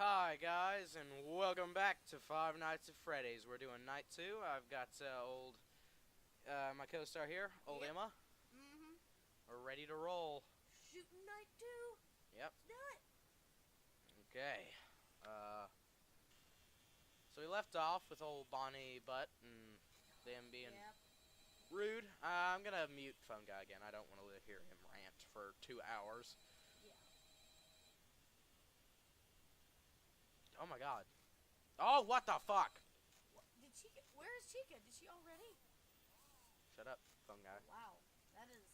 Hi guys, and welcome back to Five Nights at Freddy's. We're doing night 2. I've got my co-star here, old Yep. Emma. Mm-hmm. We're ready to roll. Shooting night 2. Yep. Let's do it. Okay. So we left off with old Bonnie Butt and them being Yep. rude. I'm gonna mute Phone Guy again. I don't want to hear him rant for 2 hours. Yeah. Oh my god. Oh, what the fuck? Did she get... Where is Chica? Did she already? Shut up, Phone Guy. Wow. That is...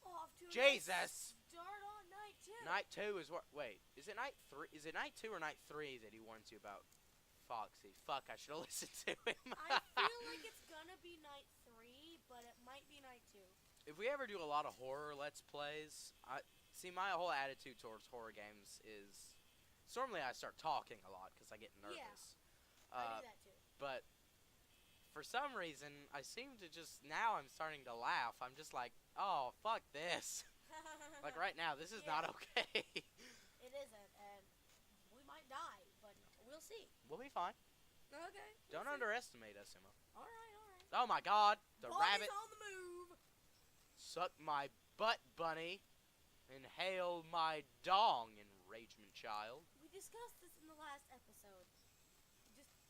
off to a Jesus! nice start on night 2. Night 2 is what? Wait, is it night 3? Is it night 2 or night 3 that he warns you about Foxy? Fuck, I should have listened to him. I feel like it's gonna be night 3, but it might be night 2. If we ever do a lot of horror Let's Plays, my whole attitude towards horror games is normally I start talking a lot because I get nervous. I do that too. But for some reason, I seem to just now I'm starting to laugh. I'm just like, oh fuck this. Like right now, this is not okay. It isn't, and we might die, but we'll see. We'll be fine. Okay. Don't underestimate us, Emma. All right. Oh my god, the Bonnie's rabbit. on the move. Suck my butt, bunny. Inhale my dong, enragement child. We discussed this in the last episode.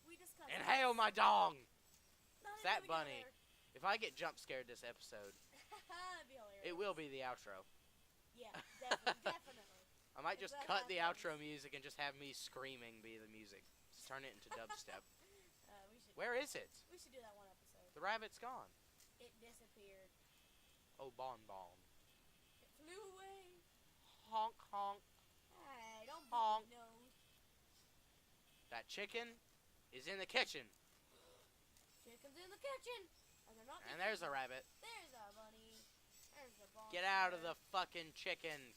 We discussed Inhale this. my dong. Not That even bunny. together. If I get jump scared this episode, That'd be hilarious. it will be the outro. Yeah, definitely. I might If just that cut the happens. outro music and just have me screaming be the music. Just turn it into dubstep. We should. Where is it? We should do that one episode. The rabbit's gone. It disappeared. Oh, bon bon. It flew away. Honk honk. Hey, don't Honk. beat my nose. That chicken is in the kitchen. Chicken's in the kitchen. And they're not. And there's a rabbit. There's a bunny. There's a bunny. Get out of the fucking chicken.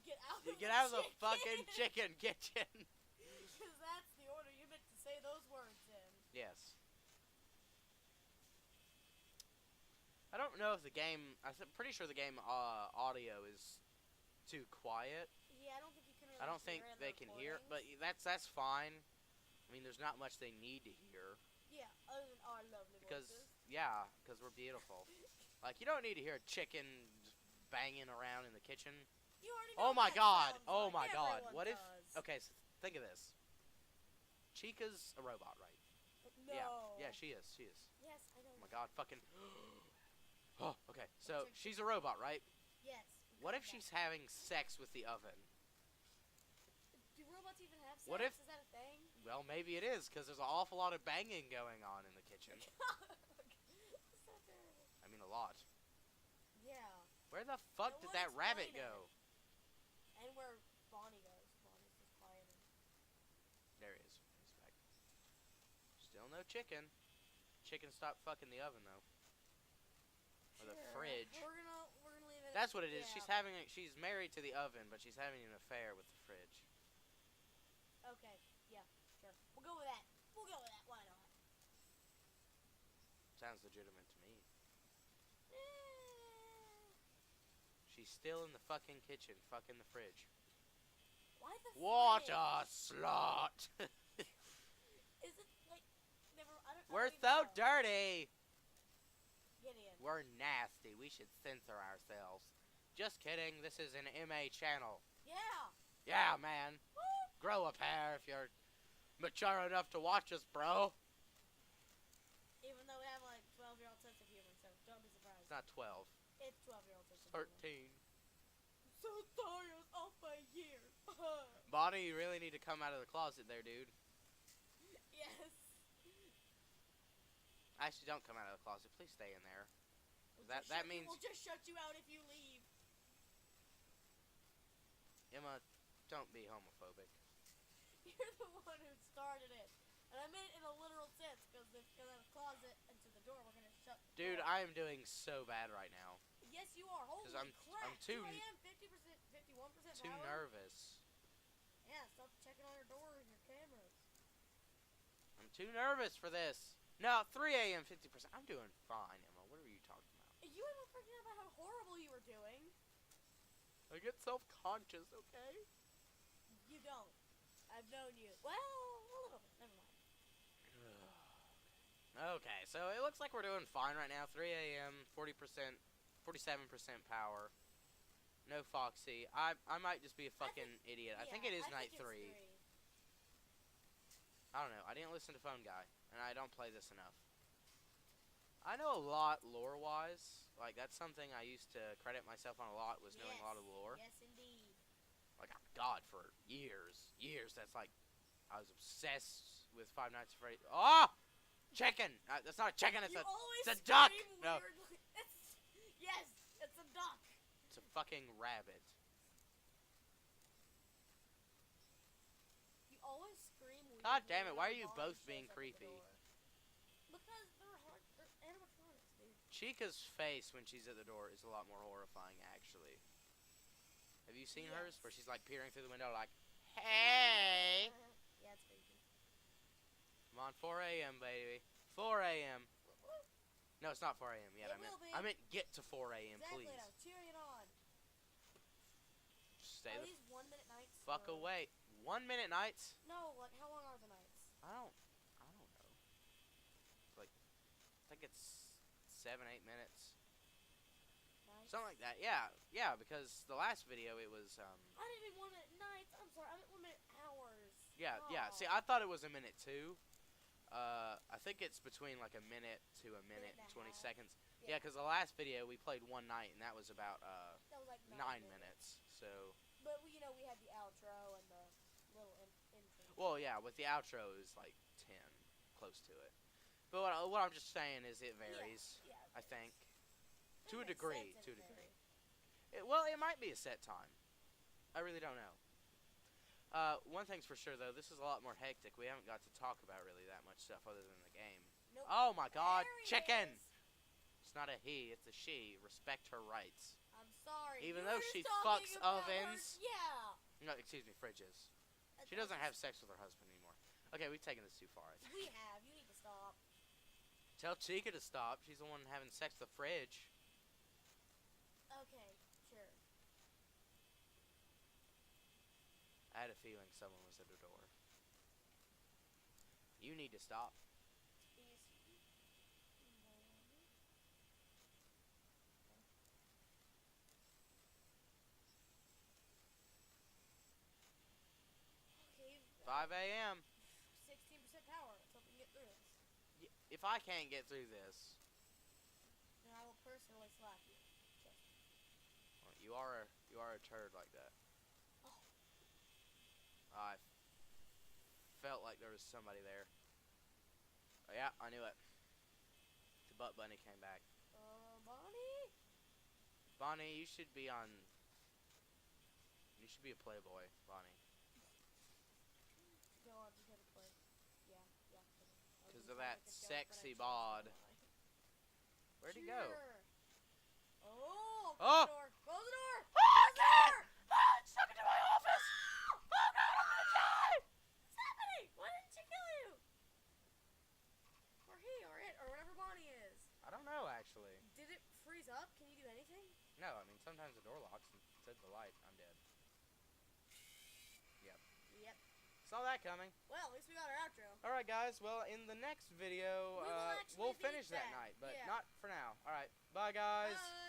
Get out of the the fucking chicken kitchen. Because that's the order you meant to say those words in. Yes. I don't know if the game. I'm pretty sure the game audio is too quiet. Yeah, I don't think you can really I don't think hear in they the can hear, but recordings. that's fine. I mean, there's not much they need to hear Yeah, other than our lovely because voices. because we're beautiful. Like you don't need to hear a chicken banging around in the kitchen. You already know Oh what my that god! sounds Oh like. my god! Everyone What if? does. Okay, so think of this. Chica's a robot, right? No. Yeah, she is. She is. Yes, I know. Oh my god, fucking. Oh, okay. So Chicken. she's a robot, right? Yes. What if she's having sex with the oven? Do robots even have sex? What if- Is that a thing? Well, maybe it is because there's an awful lot of banging going on in the kitchen. That's so terrible. I mean, a lot. Yeah. Where the fuck It did would that rabbit explain go? And where Bonnie goes. Bonnie's just quiet. There he is. He's back. Still no chicken. Chicken stopped fucking the oven though. Or the fridge. We're gonna leave it. That's what it is. Yeah. She's married to the oven, but she's having an affair with the fridge. Okay. Yeah. Sure. We'll go with that. Why not? Sounds legitimate to me. Eh. She's still in the fucking kitchen, fucking the fridge. Why the What fridge? a slut! Is it like never? I don't. We're I don't so even know. dirty! Gideon. We're nasty. We should censor ourselves. Just kidding. This is an MA channel. Yeah. Yeah, man. Woo. Grow a pair if you're mature enough to watch us, bro. Even though we have like 12-year-old sense of humor, so don't be surprised. It's not 12. It's 12-year-old sense of humor. 13. I'm so sorry, I was off by a year. Bonnie, you really need to come out of the closet there, dude. Yes. Actually, don't come out of the closet. Please stay in there. That means... We'll just shut you out if you leave. Emma, don't be homophobic. You're the one who started it. And I meant it in a literal sense, because if you go out of the closet and to the door, we're going to shut the Dude, door. I am doing so bad right now. Yes, you are. Holy I'm crap. too 2 a.m., 50%, 51% Too power. nervous. Yeah, stop checking on your doors and your cameras. I'm too nervous for this. No, 3 a.m., 50%. I'm doing fine, Emma. What are you talking about? You even forget about how horrible you were doing. I get self-conscious, okay? You don't. I've known you. Well, a little bit. Never mind. Okay, so it looks like we're doing fine right now. 3 a.m., 40%, 47% power. No Foxy. I might just be a fucking idiot. I think it is night 3. I don't know. I didn't listen to Phone Guy, and I don't play this enough. I know a lot lore-wise. Like, that's something I used to credit myself on a lot, was knowing a lot of lore. Yes, indeed. Like, God, for years. That's like, I was obsessed with Five Nights at Freddy's. Oh! Chicken! That's not a chicken, it's a duck! No. Yes, it's a duck. It's a fucking rabbit. You always scream weirdly. God damn it, why are you when both Bonnie being shows up at the creepy? door. Because they're animatronics, dude. Chica's face when she's at the door is a lot more horrifying, actually. Have you seen hers? Where she's like peering through the window like, hey! Yeah, it's creepy. Come on, 4 a.m., baby. 4 a.m. No, it's not 4 a.m. yet. I meant get to 4 a.m., please. Exactly, I was cheering it on. Stay Are the these 1 minute nights? fuck away. 1 minute nights? No, like how long are the nights? I don't know. It's like, I think it's 7, 8 minutes. Nights? Something like that. Yeah, because the last video it was, I didn't mean 1 minute nights. I'm sorry, I meant 1 minute hours. Yeah. Oh. See, I thought it was a minute too. I think it's between like a minute to a minute and 20 seconds. Yeah, because the last video we played one night and that was about that was like 9 minutes. So. But we had the outro and the little intro. Well, yeah, with the outro it was like 10, close to it. But what I'm just saying is it varies. Yeah, I think. That To a makes degree. sense To a in degree. theory. Well, it might be a set time. I really don't know. One thing's for sure, though. This is a lot more hectic. We haven't got to talk about really that much stuff other than the game. Nope. Oh, my God. There he Chicken! is. It's not a he. It's a she. Respect her rights. I'm sorry. Even You though were she just talking fucks about ovens. her- Yeah. No, excuse me, fridges. She doesn't have sex with her husband anymore. Okay, we've taken this too far, I think. We have. You need to stop. Tell Chica to stop. She's the one having sex with the fridge. Okay, sure. I had a feeling someone was at the door. You need to stop. Okay. 5 a.m. 16% power. Let's hope we can get through this. If I can't get through this, Then I will personally slap you. well, you are a turd like that. Oh. I felt like there was somebody there. Oh, yeah, I knew it. The butt bunny came back. Bonnie? Bonnie, you should be on. You should be a playboy, Bonnie. Go on, just hit a play. Yeah. Because of that sexy bod. Where'd he go? Oh! Oh! Close the door! Oh, God! Oh, it's stuck into my office! Oh, God, I'm gonna die! What's happening? Why didn't you kill you? Or he, or it, or whatever Bonnie is. I don't know, actually. Did it freeze up? Can you do anything? No, I mean, sometimes the door locks and said the light. I'm dead. Yep. Saw that coming. Well, at least we got our outro. Alright, guys. Well, in the next video, We will actually we'll beat finish that that. night, but Yeah. not for now. Alright, bye, guys. Bye.